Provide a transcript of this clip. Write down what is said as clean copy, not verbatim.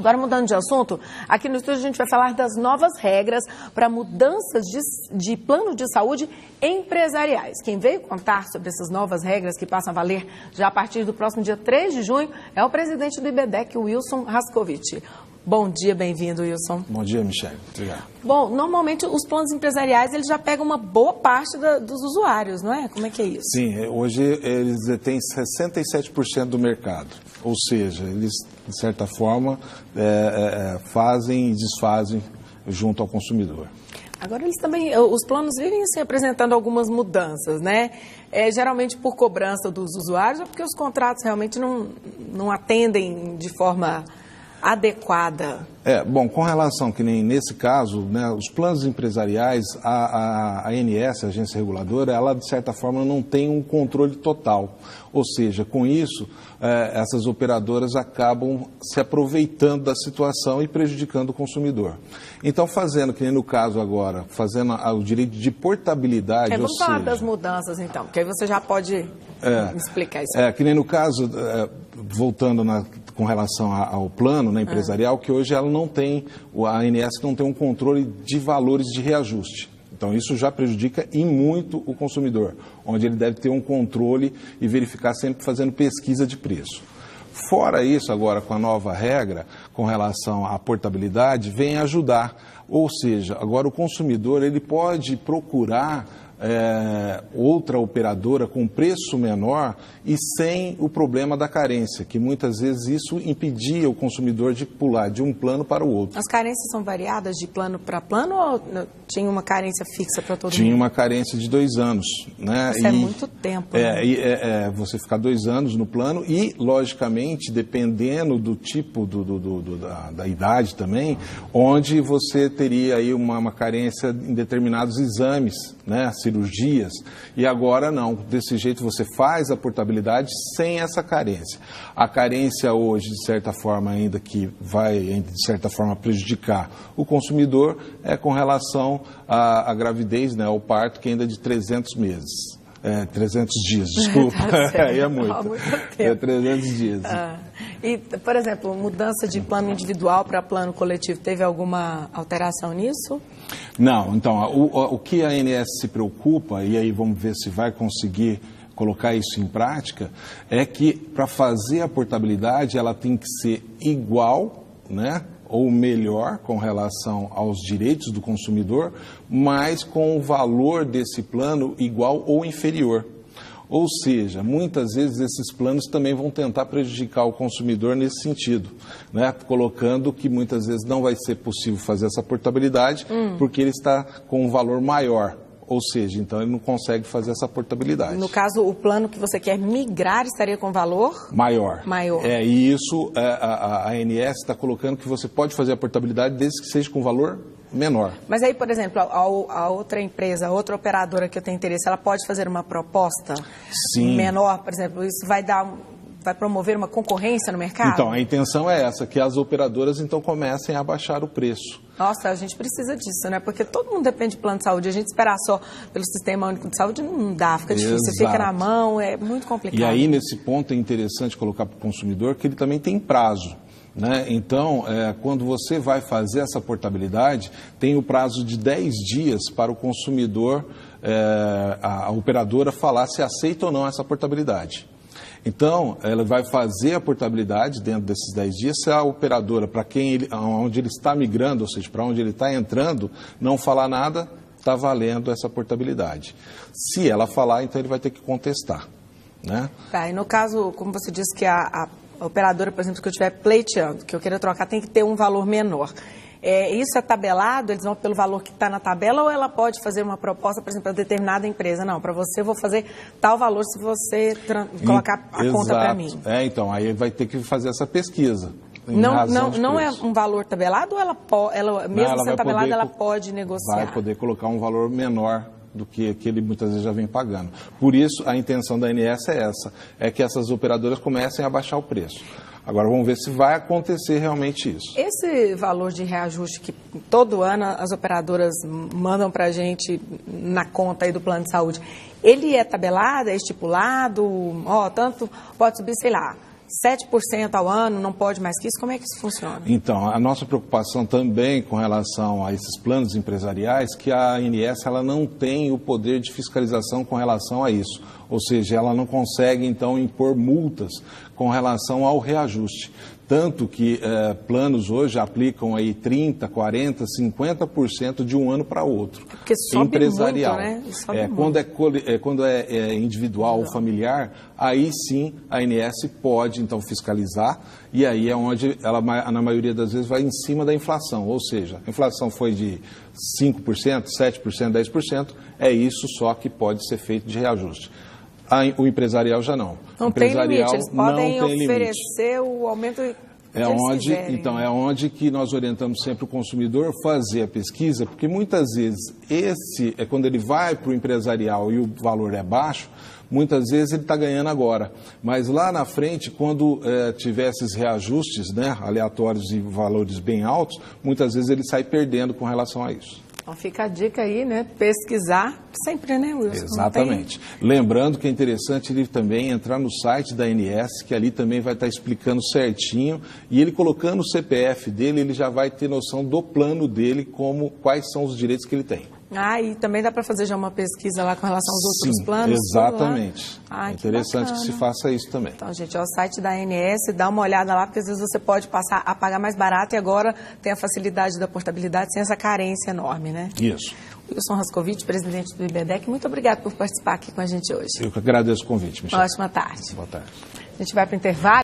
Agora, mudando de assunto, aqui no estúdio a gente vai falar das novas regras para mudanças de plano de saúde empresariais. Quem veio contar sobre essas novas regras que passam a valer já a partir do próximo dia 3 de junho é o presidente do IBDEC, Wilson Rascovich. Bom dia, bem-vindo, Wilson. Bom dia, Michele. Obrigado. Bom, normalmente os planos empresariais eles já pegam uma boa parte dos usuários, não é? Como é que é isso? Sim, hoje eles detêm 67% do mercado, ou seja, eles, de certa forma, fazem e desfazem junto ao consumidor. Agora, eles também, os planos vivem assim, apresentando algumas mudanças, né? Geralmente por cobrança dos usuários ou porque os contratos realmente não atendem de forma adequada. Bom, com relação, que nem nesse caso, né, os planos empresariais, a ANS, a agência reguladora, ela de certa forma não tem um controle total. Ou seja, com isso, essas operadoras acabam se aproveitando da situação e prejudicando o consumidor. Então, fazendo, que nem no caso agora, fazendo o direito de portabilidade, vamos falar das mudanças então, porque aí você já pode me explicar isso. Que nem no caso, voltando com relação ao plano, né, empresarial, que hoje ela não tem, a ANS não tem um controle de valores de reajuste. Então, isso já prejudica e muito o consumidor, onde ele deve ter um controle e verificar sempre fazendo pesquisa de preço. Fora isso, agora, com a nova regra, com relação à portabilidade, vem ajudar. Ou seja, agora o consumidor ele pode procurar outra operadora com preço menor e sem o problema da carência, que muitas vezes isso impedia o consumidor de pular de um plano para o outro. As carências são variadas de plano para plano ou tinha uma carência fixa para todo mundo? Tinha uma carência de 2 anos. Né? Isso é muito tempo. Né? Você ficar 2 anos no plano e, logicamente, dependendo do tipo da idade também, onde você teria aí uma carência em determinados exames, né? Cirurgias, e agora não, desse jeito você faz a portabilidade sem essa carência. A carência hoje, de certa forma, ainda que vai, de certa forma, prejudicar o consumidor, é com relação à gravidez, né, ao parto, que ainda é de 300 meses. 300 dias, desculpa. Aí é muito. É 300 dias. E, por exemplo, mudança de plano individual para plano coletivo, teve alguma alteração nisso? Não, então, o que a ANS se preocupa, e aí vamos ver se vai conseguir colocar isso em prática, é que para fazer a portabilidade ela tem que ser igual, né? Ou melhor com relação aos direitos do consumidor, mas com o valor desse plano igual ou inferior. Ou seja, muitas vezes esses planos também vão tentar prejudicar o consumidor nesse sentido, né? Colocando que muitas vezes não vai ser possível fazer essa portabilidade porque ele está com um valor maior. Ou seja, então ele não consegue fazer essa portabilidade. No caso, o plano que você quer migrar estaria com valor? Maior. Maior. E isso, a ANS está colocando que você pode fazer a portabilidade desde que seja com valor menor. Mas aí, por exemplo, a outra empresa, a outra operadora que eu tenho interesse, ela pode fazer uma proposta menor, por exemplo, isso vai promover uma concorrência no mercado? Então, a intenção é essa, que as operadoras então comecem a baixar o preço. Nossa, a gente precisa disso, né? Porque todo mundo depende de plano de saúde. A gente esperar só pelo Sistema Único de Saúde não dá, fica difícil. Você fica na mão, é muito complicado. E aí, nesse ponto, é interessante colocar para o consumidor que ele também tem prazo. Né? Então, quando você vai fazer essa portabilidade, tem o prazo de 10 dias para o consumidor, a operadora falar se aceita ou não essa portabilidade. Então, ela vai fazer a portabilidade dentro desses 10 dias, se a operadora, para onde ele está migrando, ou seja, para onde ele está entrando, não falar nada, está valendo essa portabilidade. Se ela falar, então ele vai ter que contestar. Né? E no caso, como você disse que a operadora, por exemplo, que eu estiver pleiteando, que eu queira trocar, tem que ter um valor menor. Isso é tabelado? Eles vão pelo valor que está na tabela ou ela pode fazer uma proposta, por exemplo, para determinada empresa? Não, para você eu vou fazer tal valor se você colocar a conta para mim. Então, aí vai ter que fazer essa pesquisa. Não é um valor tabelado ou mesmo sendo tabelado, ela pode negociar? Vai poder colocar um valor menor do que ele muitas vezes já vem pagando. Por isso, a intenção da ANS é essa, é que essas operadoras comecem a baixar o preço. Agora vamos ver se vai acontecer realmente isso. Esse valor de reajuste que todo ano as operadoras mandam para a gente na conta aí do plano de saúde, ele é tabelado, é estipulado? Tanto pode subir, sei lá, 7% ao ano, não pode mais que isso? Como é que isso funciona? Então, a nossa preocupação também com relação a esses planos empresariais, que a ANS ela não tem o poder de fiscalização com relação a isso. Ou seja, ela não consegue, então, impor multas com relação ao reajuste. Tanto que planos hoje aplicam aí 30%, 40%, 50% de um ano para outro. Porque sobe empresarial. Muito, né? Sobe muito. Quando é individual ou familiar, aí sim a ANS pode então fiscalizar, e aí é onde ela, na maioria das vezes, vai em cima da inflação. Ou seja, a inflação foi de 5%, 7%, 10%, é isso só que pode ser feito de reajuste. O empresarial já não. Não tem limite, eles podem oferecer o aumento que eles quiserem. Então, é onde que nós orientamos sempre o consumidor fazer a pesquisa, porque muitas vezes quando ele vai para o empresarial e o valor é baixo, muitas vezes ele está ganhando agora. Mas lá na frente, quando tiver esses reajustes, né, aleatórios e valores bem altos, muitas vezes ele sai perdendo com relação a isso. Então fica a dica aí, né? Pesquisar sempre, né, Wilson? Exatamente. Lembrando que é interessante ele também entrar no site da ANS, que ali também vai estar explicando certinho, e ele colocando o CPF dele, ele já vai ter noção do plano dele, quais são os direitos que ele tem. E também dá para fazer já uma pesquisa lá com relação aos outros planos? Exatamente. É interessante que se faça isso também. Então, gente, o site da ANS, dá uma olhada lá, porque às vezes você pode passar a pagar mais barato e agora tem a facilidade da portabilidade sem essa carência enorme, né? Isso. Wilson Rascovitch, presidente do IBEDEC, muito obrigado por participar aqui com a gente hoje. Eu que agradeço o convite, Michel. Ótima tarde. Boa tarde. A gente vai para o intervalo.